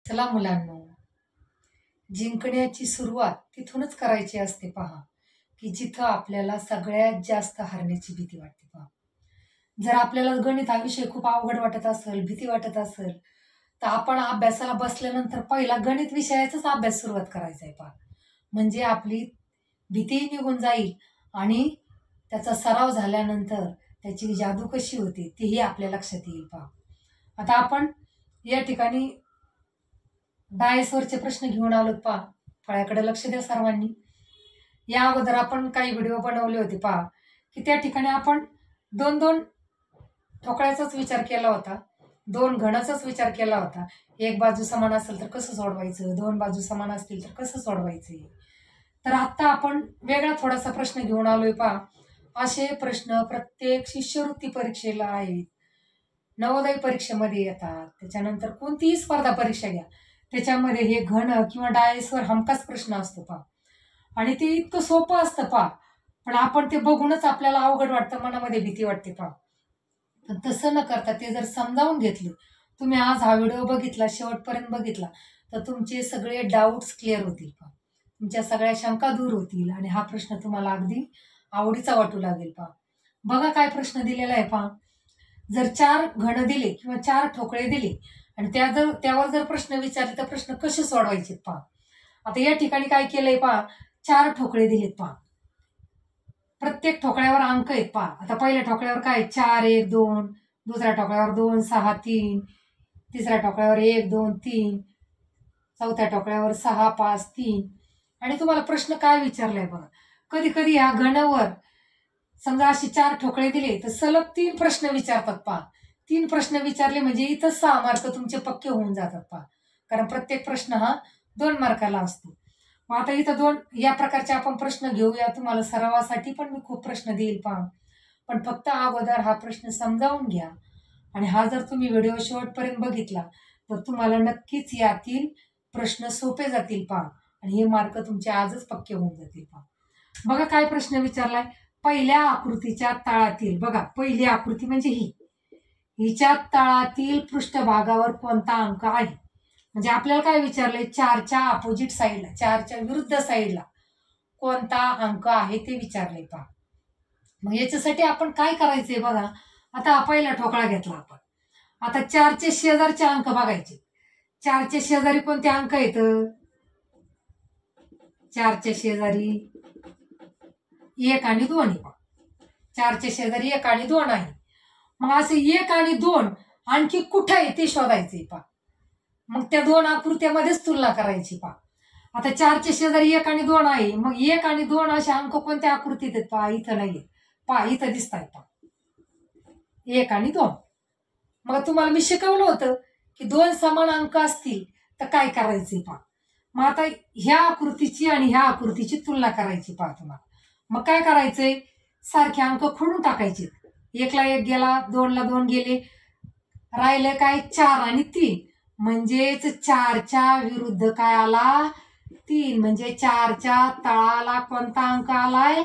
चला मुलांनो, जिंकण्याची सुरुवात तिथूनच करायची असते पहा, की जिथं आपल्याला सगळ्यात जास्त हारण्याची भीती वाटते पहा. जर आपल्याला गणित हा विषय खूप अवघड वाटत असेल, भीती वाटत असेल, तर आपण अभ्यासाला बसल्यानंतर पहिला गणित विषयाचाच अभ्यास सुरुवात करायचा आहे पहा. म्हणजे आपली भीतीही निघून जाईल आणि त्याचा सराव झाल्यानंतर त्याची जादू कशी होते तीही आपल्या लक्षात येईल पहा. आता आपण या ठिकाणी डायसवरचे प्रश्न घेऊन आलोत पहा. फळ्याकडे लक्ष द्या सर्वांनी. या अगोदर आपण काही व्हिडिओ बनवले होते पहा, की त्या ठिकाणी आपण दोन दोन ठोकळ्याचाच विचार केला होता, दोन घणाचाच विचार केला होता. एक बाजू समान असेल तर कसं सोडवायचं, दोन बाजू समान असतील तर कसं सोडवायचं. तर आता आपण वेगळा थोडासा प्रश्न घेऊन आलोय पहा. असे प्रश्न प्रत्येक शिष्यवृत्ती परीक्षेला आहेत, नवोदय परीक्षेमध्ये येतात, त्याच्यानंतर कोणतीही स्पर्धा परीक्षा घ्या त्याच्यामध्ये हे घन किंवा डायसवर हमखास प्रश्न असतो पहा. आणि ते इतकं सोपं असतं पहा, पण आपण ते बघूनच आपल्याला अवघड वाटतं, मनामध्ये भीती वाटते पहा. पण तसं न करता ते जर समजावून घेतलं, तुम्ही आज हा व्हिडिओ बघितला, शेवटपर्यंत बघितला, तर तुमचे सगळे डाऊट्स क्लिअर होतील पहा, तुमच्या सगळ्या शंका दूर होतील आणि हा प्रश्न तुम्हाला अगदी आवडीचा वाटू लागेल पहा. बघा काय प्रश्न दिलेला आहे पहा. जर 4 घन दिले किंवा 4 ठोकळे दिले आणि त्यावर जर प्रश्न विचारले तर प्रश्न कसे सोडवायचे पहा. आता या ठिकाणी काय केलंय पहा, 4 ठोकळे दिलेत पहा. प्रत्येक ठोकळ्यावर अंक आहेत पहा. आता पहिल्या ठोकळ्यावर काय 4 1 2, दुसऱ्या ठोकळ्यावर 2 6 3, तिसऱ्या ठोकळ्यावर 1 2 3, चौथ्या टोकळ्यावर 6 5 3. आणि तुम्हाला प्रश्न काय विचारलाय बघा. कधी कधी ह्या घनावर समजा अशी 4 ठोकळे दिले तर सलग 3 प्रश्न विचारतात पहा. 3 प्रश्न विचारले म्हणजे इथं 6 मार्क तुमचे पक्के होऊन जातात पहा, कारण प्रत्येक प्रश्न हा 2 मार्काला असतो. मग आता इथं 2 या प्रकारचे आपण प्रश्न घेऊया. तुम्हाला सरावासाठी पण मी खूप प्रश्न देईल पहा, पण फक्त अगोदर हा प्रश्न समजावून घ्या. आणि हा जर तुम्ही व्हिडिओ शेवटपर्यंत बघितला तर तुम्हाला नक्कीच यातील प्रश्न सोपे जातील पहा, आणि हे मार्क तुमचे आजच पक्के होऊन जातील पहा. बघा काय प्रश्न विचारलाय. पहिल्या आकृतीच्या तळातील, बघा पहिली आकृती म्हणजे हिच्या तळातील पृष्ठभागावर कोणता अंक आहे. म्हणजे आपल्याला काय विचारलंय, 4च्या अपोजिट साईडला, 4च्या विरुद्ध साईडला कोणता अंक आहे ते विचारलंय पहा. मग याच्यासाठी आपण काय करायचंय बघा. आता पहिला ठोकळा घेतला आपण. आता 4चे शेजारचे अंक बघायचे. 4चे शेजारी कोणते अंक आहेत. 4च्या शेजारी 1 आणि 2 आहे. 4च्या शेजारी 1 आणि 2 आहे. मग असे 1 आणि 2 आणखी कुठे आहे ते शोधायचे पहा. मग त्या 2 आकृत्यामध्येच तुलना करायची पहा. आता 4च्या शेजारी 1 आणि 2 आहे, मग 1 आणि 2 असे अंक कोणत्या आकृतीत आहेत पहा. इथं नाहीये पहा, इथं दिसत आहेत पहा 1 आणि 2. मग तुम्हाला मी शिकवलं होतं की 2 समान अंक असतील तर काय करायचे पहा. मग आता ह्या आकृतीची आणि ह्या आकृतीची तुलना करायची पहा तुम्हाला. मग काय करायचंय, सारखे अंक खोडून टाकायचे. 1ला 1 गेला, 2ला 2 गेले, राहिले काय 4 आणि 3. म्हणजेच 4च्या विरुद्ध काय आला, 3. म्हणजे 4च्या तळाला कोणता अंक आलाय,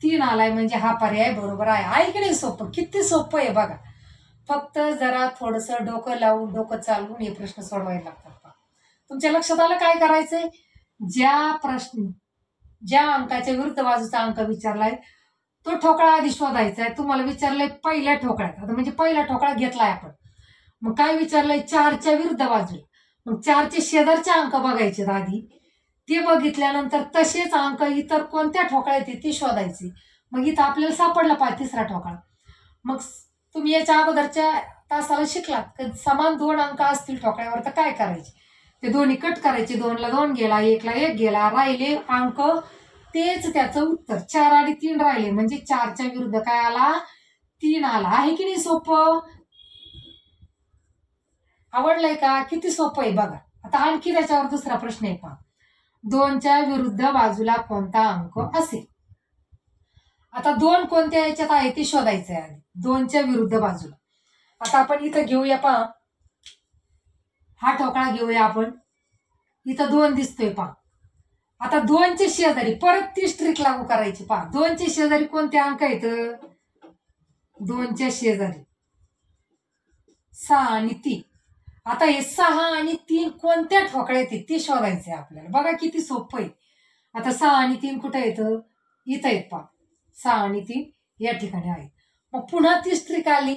3 आलाय. म्हणजे हा पर्याय बरोबर आहे. आहे की नाही सोपं, किती सोपं आहे बघा. फक्त जरा थोडंसं डोकं लावून, डोकं चालवून हे प्रश्न सोडवायला लागतात. तुमच्या लक्षात आलं काय करायचंय. ज्या अंकाच्या विरुद्ध बाजूचा अंक विचारलाय तो ठोकळा आधी शोधायचा आहे. तुम्हाला विचारलंय पहिल्या ठोकळ्यात, आता म्हणजे पहिला ठोकळा घेतलाय आपण. मग काय विचारलंय, 4च्या विरुद्ध बाजूला. मग 4चे शेजारचे अंक बघायचे आधी. ते बघितल्यानंतर तसेच अंक इतर कोणत्या ठोकळ्यात ते शोधायचे. मग इथं आपल्याला सापडला पाहिजे तिसरा ठोकळा. मग तुम्ही याच्या अगोदरच्या तासाला शिकलात की समान 2 अंक असतील ठोकळ्यावर तर काय करायचे, ते दोन्ही कट करायचे. 2ला 2 गेला, 1ला 1 गेला, राहिले अंक तेच त्याचं उत्तर. 4 आणि 3 राहिले, म्हणजे 4च्या विरुद्ध काय आला, 3 आला. आहे की नाही सोपं. आवडलंय का, किती सोपं आहे बघा. आता आणखी त्याच्यावर दुसरा प्रश्न आहे पहा. 2च्या विरुद्ध बाजूला कोणता अंक असेल. आता 2 कोणत्या याच्यात आहे ते शोधायचं आहे 2च्या विरुद्ध बाजूला. आता आपण इथं घेऊया पहा, हा ठोकळा घेऊया आपण. इथं 2 दिसतोय पहा. आता 2चे शेजारी परत तीच ट्रिक लागू करायची पहा. 2चे शेजारी कोणते अंक आहेत, 2च्या शेजारी 6 आणि 3. आता हे 6 आणि 3 कोणत्या ठोकळ्यात आहेत ते शोधायचे आपल्याला. बघा किती सोपं आहे. आता 6 आणि 3 कुठे येतं? इथं आहेत पहा. 6 आणि 3 या ठिकाणी आहेत. मग पुन्हा तीच ट्रिक आली.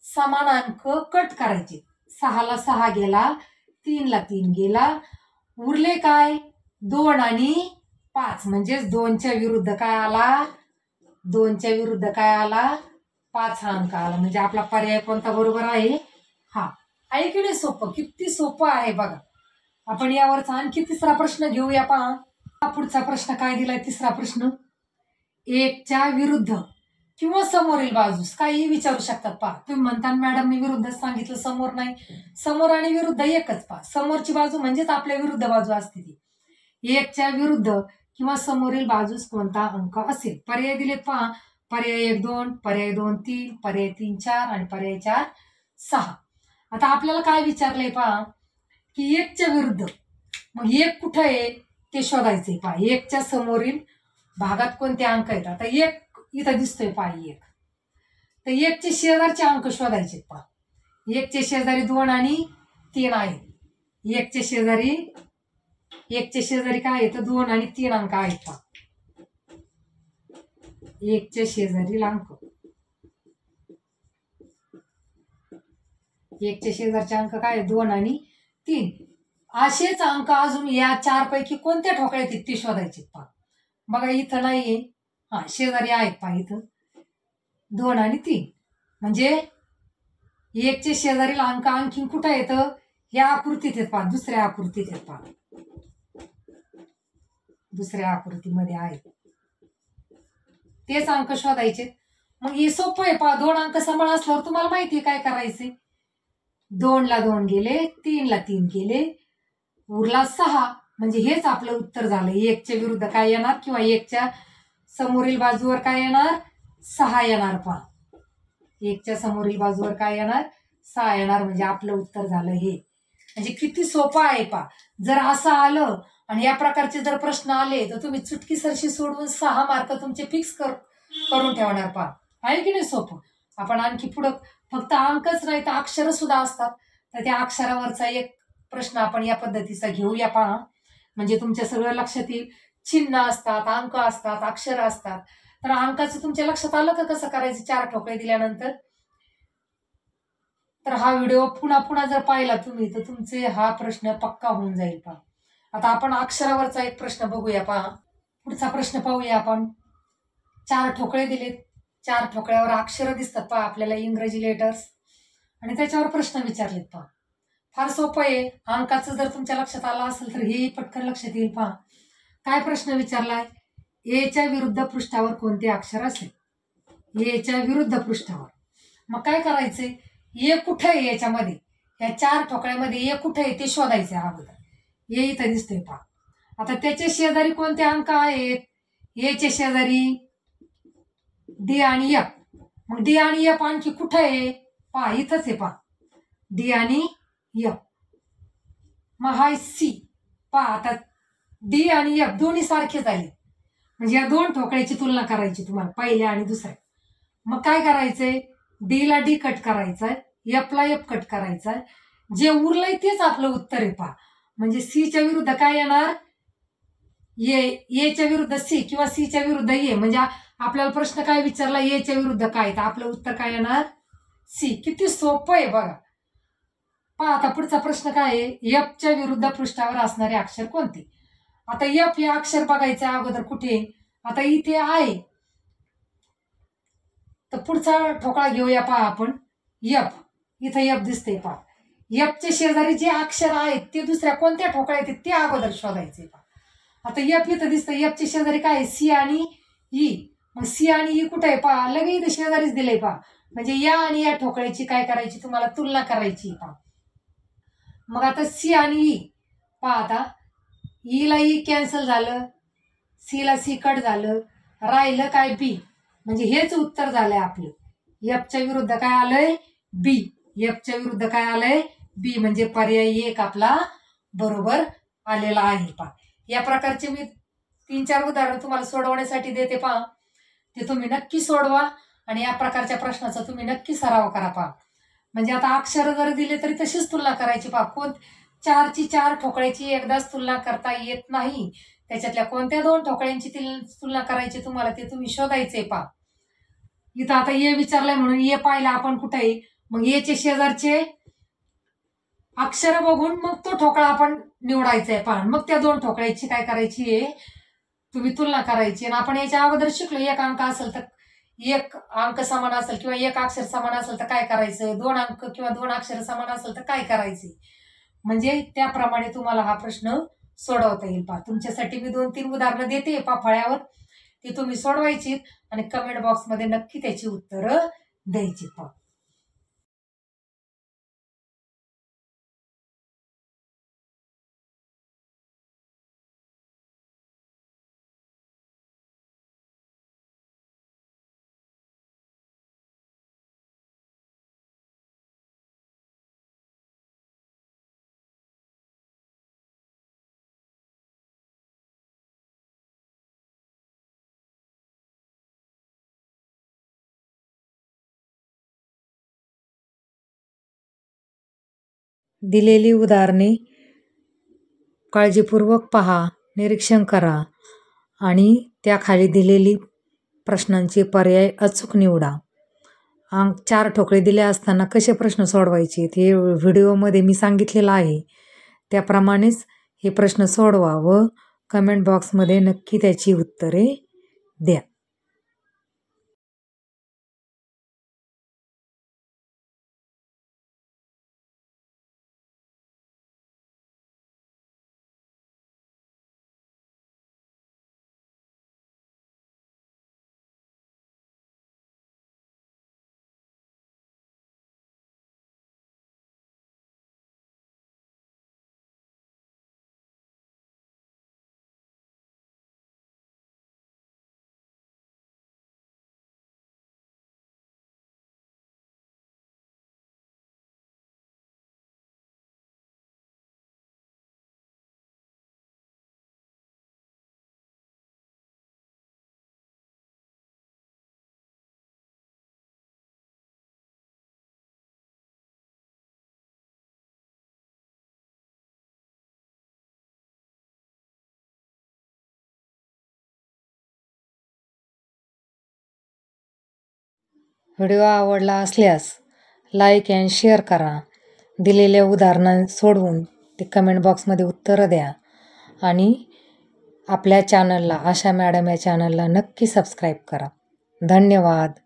समान अंक कट करायचे. 6 ला 6 गेला, 3 ला 3 गेला, उरले काय? 2 आणि 5. म्हणजेच 2च्या विरुद्ध काय आला? 2च्या विरुद्ध काय आला? 5 हा अंक आला. म्हणजे आपला पर्याय कोणता बरोबर आहे? हा. आहे की नाही सोपं? किती सोपं आहे बघा. आपण यावरचा आणखी तिसरा प्रश्न घेऊया पहा. पुढचा प्रश्न काय दिलाय? तिसरा प्रश्न. 1च्या विरुद्ध किंवा समोरील बाजूस काही विचारू शकतात पहा. तुम्ही म्हणता मॅडमने विरुद्ध सांगितलं, समोर नाही. समोर आणि विरुद्ध एकच पहा. समोरची बाजू म्हणजेच आपल्या विरुद्ध बाजू असते ती. 1च्या विरुद्ध किंवा समोरील बाजूस कोणता अंक असेल? पर्याय दिलेत पहा. पर्याय 1 2, पर्याय 2 3, पर्याय 3 4 आणि पर्याय 4 6. आता आपल्याला काय विचारलंय पहा की 1च्या विरुद्ध. मग 1 कुठं आहे ते शोधायचंय पहा. 1च्या समोरील भागात कोणते अंक आहेत? आता 1 इथं दिसतोय पहा 1. तर 1चे शेजारचे अंक शोधायचे पहा. 1चे शेजारी 2 आणि 3 आहेत. 1चे शेजारी काय आहे? तर 2 आणि 3 अंक आहेत पहा. 1च्या शेजारील अंक. 1चे शेजारचे अंक काय आहे? 2 आणि 3. असेच अंक अजून या 4 पैकी कोणत्या ठोकळ्यात आहेत ते शोधायचे पहा. बघा इथं नाहीये. हा, शेजारी आहेत पहा इथं 2 आणि 3. म्हणजे 1चे शेजारील अंक आणखीन कुठं येतं? या आकृतीत आहेत पहा. दुसऱ्या आकृतीत आहेत पहा. दुसऱ्या आकृतीमध्ये आहेत. तेच अंक शोधायचे. मग हे सोपं आहे पहा. 2 अंक समान असल्यावर तुम्हाला माहिती आहे काय करायचे. 2 ला 2 गेले, 3 ला 3 गेले, उरला 6. म्हणजे हेच आपलं उत्तर झालं. 1च्या विरुद्ध काय येणार किंवा 1च्या समोरील बाजूवर काय येणार? 6 येणार पहा. 1च्या समोरील बाजूवर काय येणार? 6 येणार. म्हणजे आपलं उत्तर झालं हे. म्हणजे किती सोपं आहे पहा. जर असं आलं आणि या प्रकारचे जर प्रश्न आले तर तुम्ही चुटकीसरशी सोडवून 6 मार्क तुमचे फिक्स करून ठेवणार पहा. आहे की नाही सोपं? आपण आणखी पुढं फक्त अंकच नाही तर अक्षर सुद्धा असतात. तर त्या अक्षरावरचा एक प्रश्न आपण या पद्धतीचा घेऊया पहा. म्हणजे तुमच्या सगळं लक्षात येईल. चिन्ह असतात, अंक असतात, अक्षर असतात. तर अंकाचं तुमच्या लक्षात आलं का कसं करायचं 4 ठोकळे दिल्यानंतर? तर हा व्हिडिओ पुन्हा पुन्हा जर पाहिला तुम्ही तर तुमचे हा प्रश्न पक्का होऊन जाईल पहा. आता आपण अक्षरावरचा एक प्रश्न बघूया पहा. पुढचा प्रश्न पाहूया आपण. 4 ठोकळे दिलेत. 4 ठोकळ्यावर अक्षर दिसतात पहा आपल्याला, इंग्रजी लेटर्स. आणि त्याच्यावर प्रश्न विचारलेत पहा. फार सोपं आहे. अंकाचं जर तुमच्या लक्षात आलं असेल तर हे पटकन लक्षात येईल पहा. काय प्रश्न विचारलाय? एच्या विरुद्ध पृष्ठावर कोणते अक्षर असेल? एच्या विरुद्ध पृष्ठावर. मग काय करायचंय? ए कुठे आहे याच्यामध्ये? या 4 ठोकळ्यामध्ये ए कुठे आहे ते शोधायचे अगोदर. ए इथं दिसतोय पहा. आता त्याचे शेजारी कोणते अंक आहेत? एचे शेजारी डी आणि एफ. मग डी आणि एफ आणखी कुठे आहे? पहा इथंच आहे पहा. डी आणि एफ. मग हा सी पहा. आता डी आणि एफ दोन्ही सारखेच आले. म्हणजे या 2 ठोकळ्याची तुलना करायची तुम्हाला, पहिल्या आणि दुसऱ्या. मग काय करायचंय? डी ला डी कट करायचंय, एफ ला एफ कट करायचंय. जे उरलंय तेच आपलं उत्तर आहे पहा. म्हणजे सीच्या विरुद्ध काय येणार? एच्या विरुद्ध सी किंवा सीच्या विरुद्ध ए. म्हणजे आपल्याला प्रश्न काय विचारला? एच्या विरुद्ध काय? तर आपलं उत्तर काय येणार? सी. किती सोपं आहे बघा. पहा आता पुढचा प्रश्न काय आहे? एफच्या विरुद्ध पृष्ठावर असणारे अक्षर कोणते? आता एफ हे अक्षर बघायचं अगोदर कुठे? आता इथे आहे. तर पुढचा ठोकळा घेऊया पहा आपण. एफ. इथं एफ दिसते पहा. एफचे शेजारी जे अक्षर आहेत ते दुसऱ्या कोणत्या ठोकळ्यात आहेत ते अगोदर शोधायचे पहा. आता एफ इथं दिसतं. एफचे शेजारी काय आहे? सी आणि ई. मग सी आणि ई कुठे आहे पहा? लगेच इथे शेजारीच दिले पहा. म्हणजे या आणि या ठोकळ्याची काय करायची? तुम्हाला तुलना करायची पहा. मग आता सी आणि ई पहा. आता ई ला ई कॅन्सल झालं, सी ला सी कट झालं, राहिलं काय? बी. म्हणजे हेच उत्तर झालंय आपलं. एफच्या विरुद्ध काय आलंय? बी. एफच्या विरुद्ध काय आलंय? बी. म्हणजे पर्याय 1 आपला बरोबर आलेला आहे पहा. या प्रकारचे मी 3-4 उदाहरण तुम्हाला सोडवण्यासाठी देते पहा. ते तुम्ही नक्की सोडवा आणि या प्रकारच्या प्रश्नाचा तुम्ही नक्की सराव करा पहा. म्हणजे आता अक्षर जर दिले तरी तशीच तुलना करायची पहा. 4ची 4 ठोकळ्याची एकदाच तुलना करता येत नाही. त्याच्यातल्या कोणत्या 2 ठोकळ्यांची तुलना करायची तुम्हाला ते तुम्ही शोधायचे पहा. इथं आता ए विचारलंय म्हणून ए पाहिला आपण कुठे, मग एचे शेजारचे अक्षर बघून मग तो ठोकळा आपण निवडायचा आहे पहा. मग त्या 2 ठोकळ्याची काय करायची आहे तुम्ही तुलना करायची. आणि आपण याच्या अगोदर शिकलो, एक अंक असेल तर एक अंक समान असेल किंवा एक अक्षर समान असेल तर काय करायचं, 2 अंक किंवा 2 अक्षर समान असेल तर काय करायचे. म्हणजे त्याप्रमाणे तुम्हाला हा प्रश्न सोडवता येईल पहा. तुमच्यासाठी मी 2-3 उदाहरणं देते पहा फळ्यावर, ती तुम्ही सोडवायची आणि कमेंट बॉक्समध्ये नक्की त्याची उत्तरं द्यायची पहा. दिलेली उदाहरणे काळजीपूर्वक पहा, निरीक्षण करा आणि त्याखाली दिलेली प्रश्नांचे पर्याय अचूक निवडा. 4 ठोकळे दिले असताना कसे प्रश्न सोडवायचे हे व्हिडिओमध्ये मी सांगितलेलं आहे. त्याप्रमाणेच हे प्रश्न सोडवा व कमेंट बॉक्समध्ये नक्की त्याची उत्तरे द्या. व्हिडिओ आवडला असल्यास लाईक अँड शेअर करा. दिलेल्या उदाहरणं सोडवून ते कमेंट बॉक्समध्ये उत्तरं द्या आणि आपल्या चॅनलला, आशा मॅडम या चॅनलला नक्की सबस्क्राईब करा. धन्यवाद.